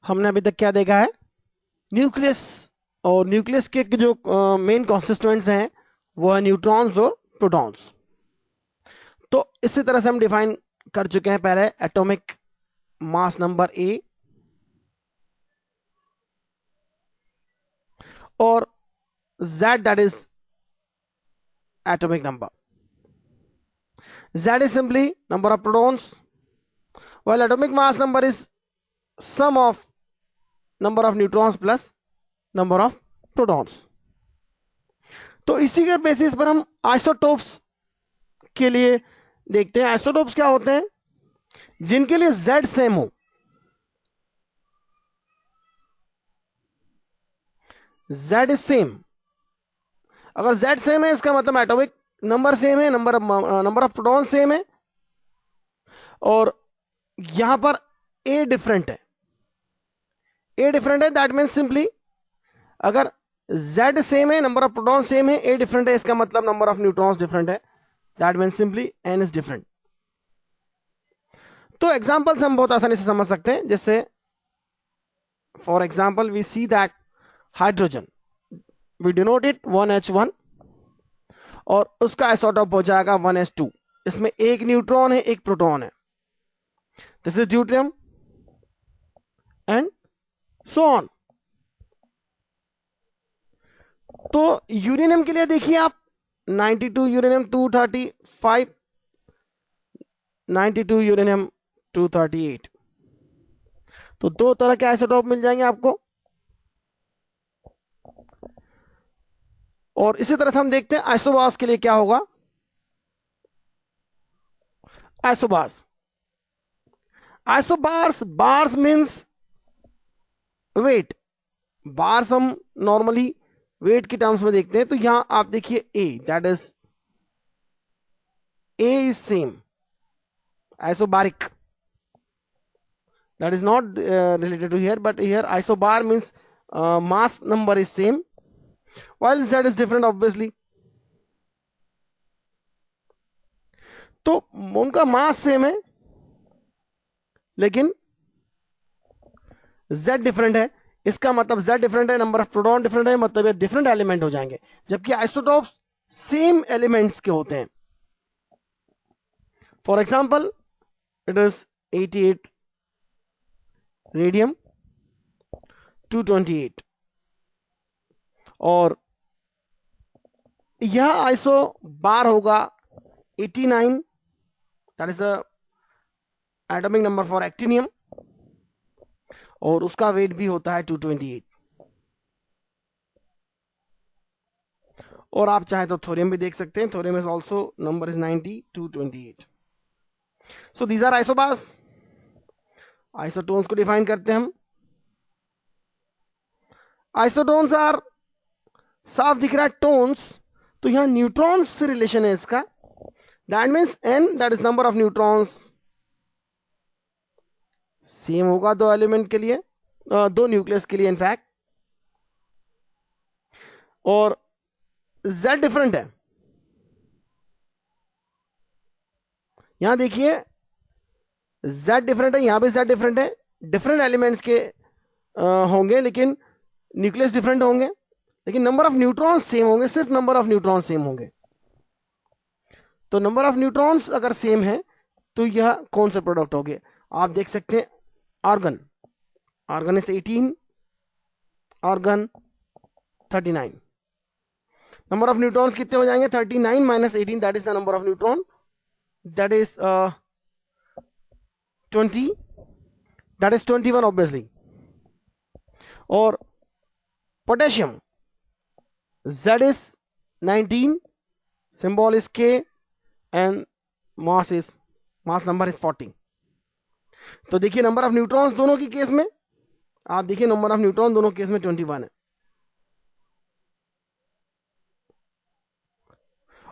हमने अभी तक क्या देखा है? न्यूक्लियस। और न्यूक्लियस के जो मेन कॉन्स्टिट्यूएंट्स हैं वो है न्यूट्रॉन्स और प्रोटॉन्स। तो इसी तरह से हम डिफाइन कर चुके हैं पहले एटॉमिक मास नंबर ए और Z, that is atomic number. Z is simply number of protons, while atomic mass number is sum of number of neutrons plus number of protons. तो इसी के बेसिस पर हम आइसोटोप्स के लिए देखते हैं। आइसोटोप्स क्या होते हैं? जिनके लिए Z सेम हो। Z is same. अगर Z सेम है इसका मतलब एटॉमिक नंबर सेम है, नंबर ऑफ प्रोटॉन सेम है। और यहां पर A डिफरेंट है। A डिफरेंट है, दैट मीन्स सिंपली अगर Z सेम है, नंबर ऑफ प्रोटॉन सेम है, A डिफरेंट है, इसका मतलब नंबर ऑफ न्यूट्रॉन्स डिफरेंट है, that means simply N is different. तो एग्जांपल्स हम बहुत आसानी से समझ सकते हैं। जैसे for example we see that hydrogen, we denote it 1H1 और उसका आइसोटोप हो जाएगा 1S2। इसमें एक न्यूट्रॉन है, एक प्रोटॉन है। This is deuterium and so on. तो यूरेनियम के लिए देखिए आप 92 यूरेनियम 235, 92 यूरेनियम 238। तो दो तरह के आइसोटोप मिल जाएंगे आपको। और इसी तरह से हम देखते हैं आइसोबार्स के लिए क्या होगा। Isobars, isobars, bars means weight. Bars हम नॉर्मली वेट की टर्म्स में देखते हैं। तो यहां आप देखिए a, that is a is same isobaric, that is not related to here, but here isobar means mass number is same while Z is different obviously। तो उनका मास सेम है लेकिन Z डिफरेंट है। इसका मतलब Z डिफरेंट है, number of proton different है, मतलब ये डिफरेंट एलिमेंट हो जाएंगे। जबकि आइसोटोप्स सेम एलिमेंट्स के होते हैं। For example it is 88 radium 228 और यह आइसो बार होगा 89, that is the atomic number for actinium और उसका वेट भी होता है 228। और आप चाहे तो थोरियम भी देख सकते हैं। Thorium is also number is 90 228। So these are isobars. Isotones को डिफाइन करते हैं हम। आइसोटोन्स आर, साफ दिख रहा है टोन्स, तो यहां न्यूट्रॉन्स से रिलेशन है इसका। That means N, that is number of neutrons, same होगा दो एलिमेंट के लिए, दो न्यूक्लियस के लिए इनफैक्ट। और Z डिफरेंट है। यहां देखिए Z डिफरेंट है, यहां भी Z डिफरेंट है। डिफरेंट एलिमेंट्स के होंगे लेकिन न्यूक्लियस डिफरेंट होंगे, लेकिन नंबर ऑफ न्यूट्रॉन्स सेम होंगे, सिर्फ नंबर ऑफ न्यूट्रॉन्स सेम होंगे। तो नंबर ऑफ न्यूट्रॉन्स अगर सेम है तो यह कौन से प्रोडक्ट होंगे? आप देख सकते हैं argon, argon is 18, argon 39। Number of neutrons कितने हो जाएंगे? 39 minus 18, that is the number of neutron, that is 20, that is 21 obviously. और potassium Z is 19, symbol is K and mass number is 40। तो देखिए नंबर ऑफ न्यूट्रॉन्स दोनों की case में, आप देखिए नंबर ऑफ न्यूट्रॉन दोनों केस में 21 है।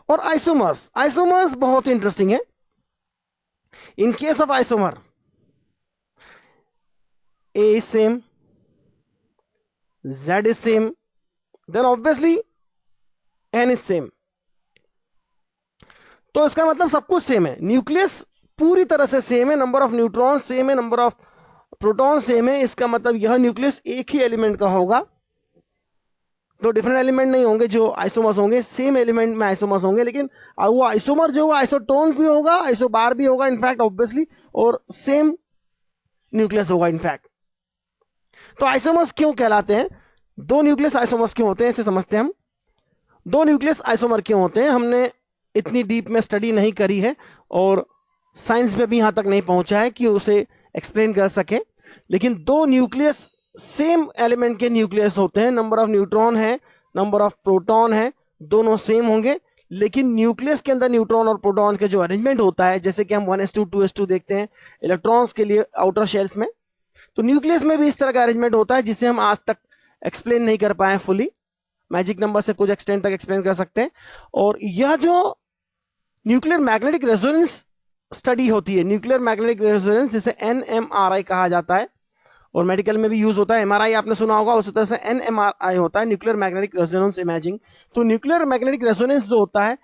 और आइसोमर्स, आइसोमर्स बहुत इंटरेस्टिंग है। In case of isomer A is same, Z is same, then obviously N is same। तो इसका मतलब सब कुछ सेम है। न्यूक्लियस पूरी तरह से सेम है, नंबर ऑफ न्यूट्रॉन सेम है, नंबर ऑफ प्रोटॉन सेम है, इसका मतलब यह न्यूक्लियस एक ही एलिमेंट का होगा, तो डिफरेंट एलिमेंट नहीं होंगे जो आइसोमर्स होंगे, सेम एलिमेंट में आइसोमर्स होंगे, लेकिन वो आइसोमर जो आइसोटोन भी होगा, आइसोबार भी होगा इनफैक्ट ऑब्वियसली, और सेम न्यूक्लियस होगा इनफैक्ट। तो आइसोमर्स क्यों कहलाते हैं, दो न्यूक्लियस आइसोमर्स क्यों होते हैं, इसे समझते हैं हम। दो न्यूक्लियस आइसोमर क्यों होते हैं, हमने इतनी डीप में स्टडी नहीं करी है और साइंस में भी यहां तक नहीं पहुंचा है कि उसे एक्सप्लेन कर सके, लेकिन दो न्यूक्लियस सेम एलिमेंट के न्यूक्लियस होते हैं, नंबर ऑफ न्यूट्रॉन है, नंबर ऑफ प्रोटॉन है, दोनों सेम होंगे, लेकिन न्यूक्लियस के अंदर न्यूट्रॉन और प्रोटॉन के जो अरेंजमेंट होता है, जैसे कि हम 1s2 2s2 देखते हैं इलेक्ट्रॉन्स के लिए आउटर शेल्स में, तो न्यूक्लियस में भी इस तरह का अरेंजमेंट होता है जिसे हम आज तक एक्सप्लेन नहीं कर पाए फुली, मैजिक नंबर से कुछ एक्सटेंट तक एक्सप्लेन कर सकते हैं। और यह जो न्यूक्लियर मैग्नेटिक रेजोनेंस स्टडी होती है, न्यूक्लियर मैग्नेटिक रेजोनेंस जिसे NMRI कहा जाता है, और मेडिकल में भी यूज होता है, MRI आपने सुना होगा, उसी तरह से NMRI होता है, न्यूक्लियर मैग्नेटिक रेजोनेंस इमेजिंग। तो न्यूक्लियर मैग्नेटिक रेजोनेंस जो होता है,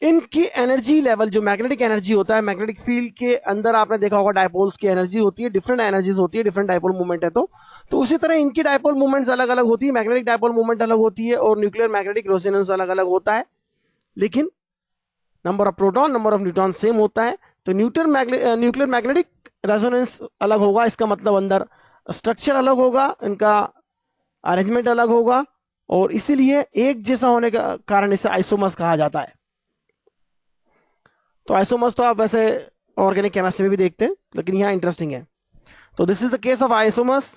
इनकी एनर्जी लेवल, जो मैग्नेटिक एनर्जी होता है, मैग्नेटिक फील्ड के अंदर आपने देखा होगा डायपोल्स की एनर्जी होती है, डिफरेंट एनर्जीज होती है, डिफरेंट डायपोल मूवमेंट है, तो उसी तरह इनकी डायपोल मूवमेंट्स अलग अलग होती है, मैग्नेटिक डायपोल मूवमेंट अलग होती है और न्यूक्लियर मैग्नेटिक रेजोनेंस अलग अलग होता है, लेकिन number of proton number of neutron same होता है। तो न्यूक्लियर मैग्नेटिक रेजोनेंस अलग होगा, इसका मतलब अंदर स्ट्रक्चर अलग होगा, इनका अरेंजमेंट अलग होगा, और इसीलिए एक जैसा होने का कारण इसे आइसोमर्स कहा जाता है। तो आइसोमर्स तो आप वैसे ऑर्गेनिक केमिस्ट्री में भी देखते हैं, लेकिन यहाँ इंटरेस्टिंग है। तो this is the case of isomers.